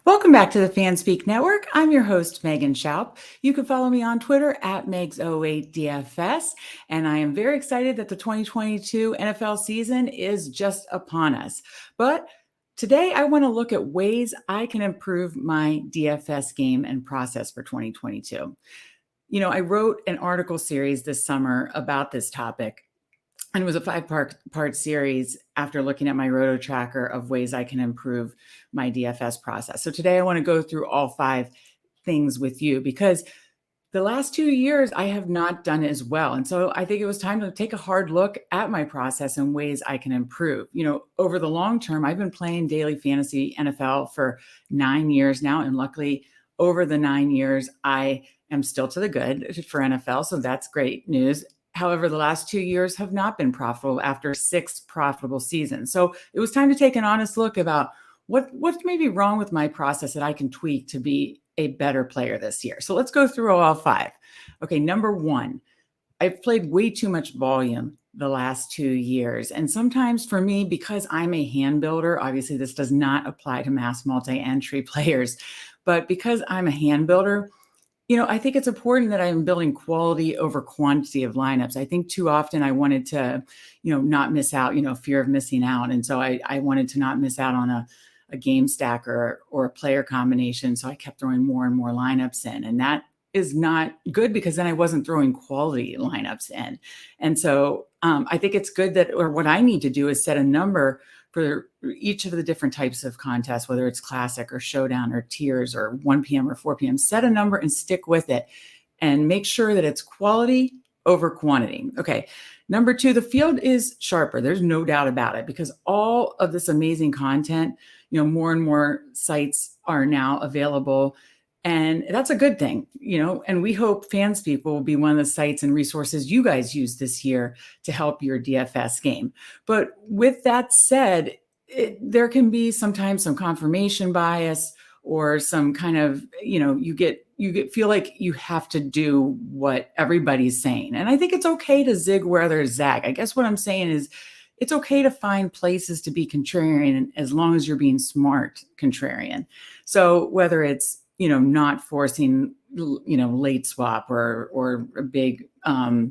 Welcome back to the FanSpeak Network. I'm your host, Megan Schaup. You can follow me on Twitter at Megs08DFS. And I am very excited that the 2022 NFL season is just upon us. But today I want to look at ways I can improve my DFS game and process for 2022. I wrote an article series this summer about this topic. And it was a five-part series after looking at my roto tracker of ways I can improve my DFS process. So today I want to go through all 5 things with you because the last 2 years I have not done as well. And so I think it was time to take a hard look at my process and ways I can improve. Over the long term, I've been playing daily fantasy NFL for 9 years now. And luckily, over the 9 years, I am still to the good for NFL. So that's great news. However, the last 2 years have not been profitable after 6 profitable seasons. So it was time to take an honest look about what may be wrong with my process that I can tweak to be a better player this year. So let's go through all 5. Okay, number 1, I've played way too much volume the last 2 years. And sometimes for me, because I'm a hand builder, obviously this does not apply to mass multi-entry players, but because I'm a hand builder, I think it's important that I'm building quality over quantity of lineups. I think too often I wanted to, not miss out, fear of missing out. And so I wanted to not miss out on a game stack or a player combination. So I kept throwing more and more lineups in. And that is not good because then I wasn't throwing quality lineups in. And so I think it's good or what I need to do is set a number for each of the different types of contests, whether it's classic or showdown or tiers or 1 p.m. or 4 p.m., set a number and stick with it and make sure that it's quality over quantity. Okay. Number 2, the field is sharper. There's no doubt about it because all of this amazing content, more and more sites are now available. And that's a good thing, and we hope FanSpeak will be one of the sites and resources you guys use this year to help your DFS game. But with that said, there can be sometimes some confirmation bias or some kind of, you feel like you have to do what everybody's saying. And I think it's okay to zig where others zag. I guess what I'm saying is it's okay to find places to be contrarian as long as you're being smart contrarian. So whether it's not forcing, late swap or big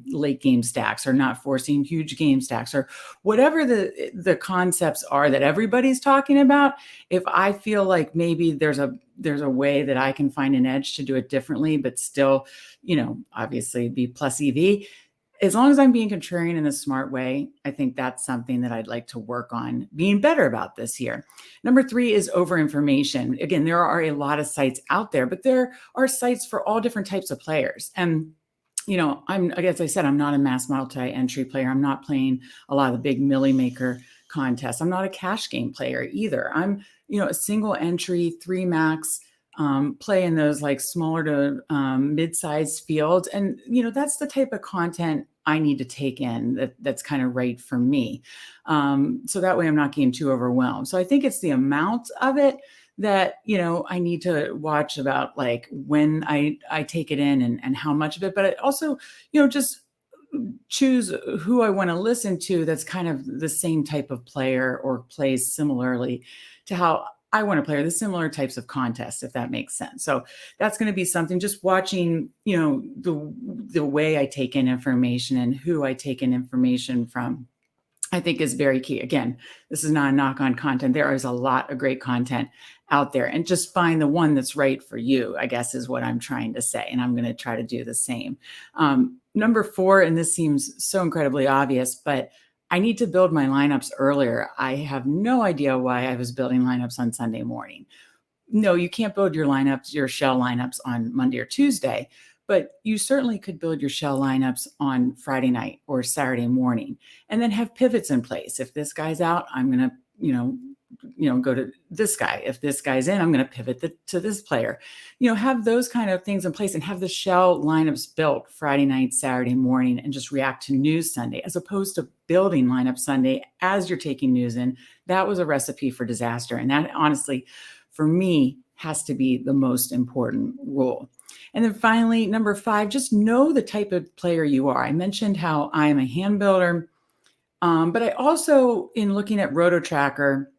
late game stacks, or not forcing huge game stacks, or whatever the concepts are that everybody's talking about. If I feel like maybe there's a way that I can find an edge to do it differently, but still, obviously be plus EV. As long as I'm being contrarian in a smart way, I think that's something that I'd like to work on being better about this year. Number 3 is overinformation. Again, there are a lot of sites out there, but there are sites for all different types of players. And, as I said, I'm not a mass multi-entry player. I'm not playing a lot of the big milli maker contests. I'm not a cash game player either. I'm, a single entry 3 max play in those like smaller to mid-sized fields. And, that's the type of content I need to take in that's kind of right for me. So that way I'm not getting too overwhelmed. So I think it's the amount of it that, I need to watch about, like when I take it in and how much of it, but I also, just choose who I want to listen to that's kind of the same type of player or plays similarly to how I want to play, or the similar types of contests, if that makes sense. So that's going to be something, just watching, the way I take in information and who I take in information from, I think is very key. Again, this is not a knock on content. There is a lot of great content out there, and just find the one that's right for you, I guess is what I'm trying to say. And I'm going to try to do the same. Number 4, and this seems so incredibly obvious, but I need to build my lineups earlier. I have no idea why I was building lineups on Sunday morning. No, you can't build your shell lineups on Monday or Tuesday, but you certainly could build your shell lineups on Friday night or Saturday morning, and then have pivots in place. If this guy's out, I'm going to, go to this guy. If this guy's in, I'm going to pivot to this player. Have those kind of things in place and have the shell lineups built Friday night, Saturday morning, and just react to news Sunday, as opposed to building lineup Sunday as you're taking news in. That was a recipe for disaster. And that, honestly, for me, has to be the most important rule. And then finally, number 5, just know the type of player you are. I mentioned how I am a hand builder, but I also, in looking at Roto Tracker,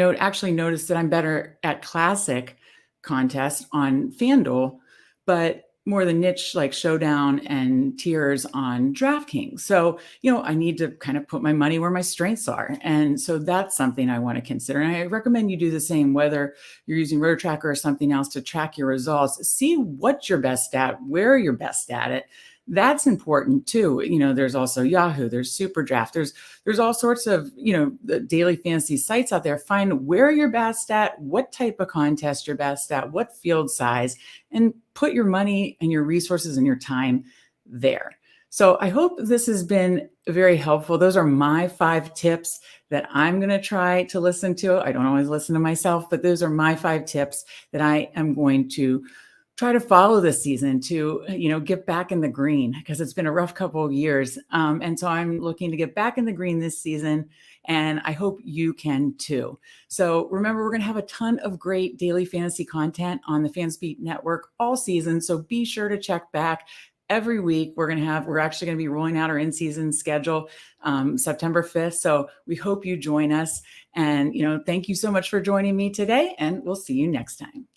actually noticed that I'm better at classic contests on FanDuel, but more the niche like showdown and tiers on DraftKings. So, I need to kind of put my money where my strengths are. And so that's something I want to consider. And I recommend you do the same, whether you're using RotoTracker or something else to track your results. See what you're best at, where you're best at it. That's important too. There's also Yahoo, there's SuperDraft, there's all sorts of, the daily fantasy sites out there. Find where you're best at, what type of contest you're best at, what field size, and put your money and your resources and your time there. So I hope this has been very helpful. Those are my 5 tips that I'm going to try to listen to. I don't always listen to myself, but those are my 5 tips that I am going to try to follow this season to, get back in the green, because it's been a rough couple of years. And so I'm looking to get back in the green this season, and I hope you can too. So remember, we're going to have a ton of great daily fantasy content on the FanSpeak Network all season. So be sure to check back every week. We're actually going to be rolling out our in-season schedule September 5th. So we hope you join us. And, thank you so much for joining me today, and we'll see you next time.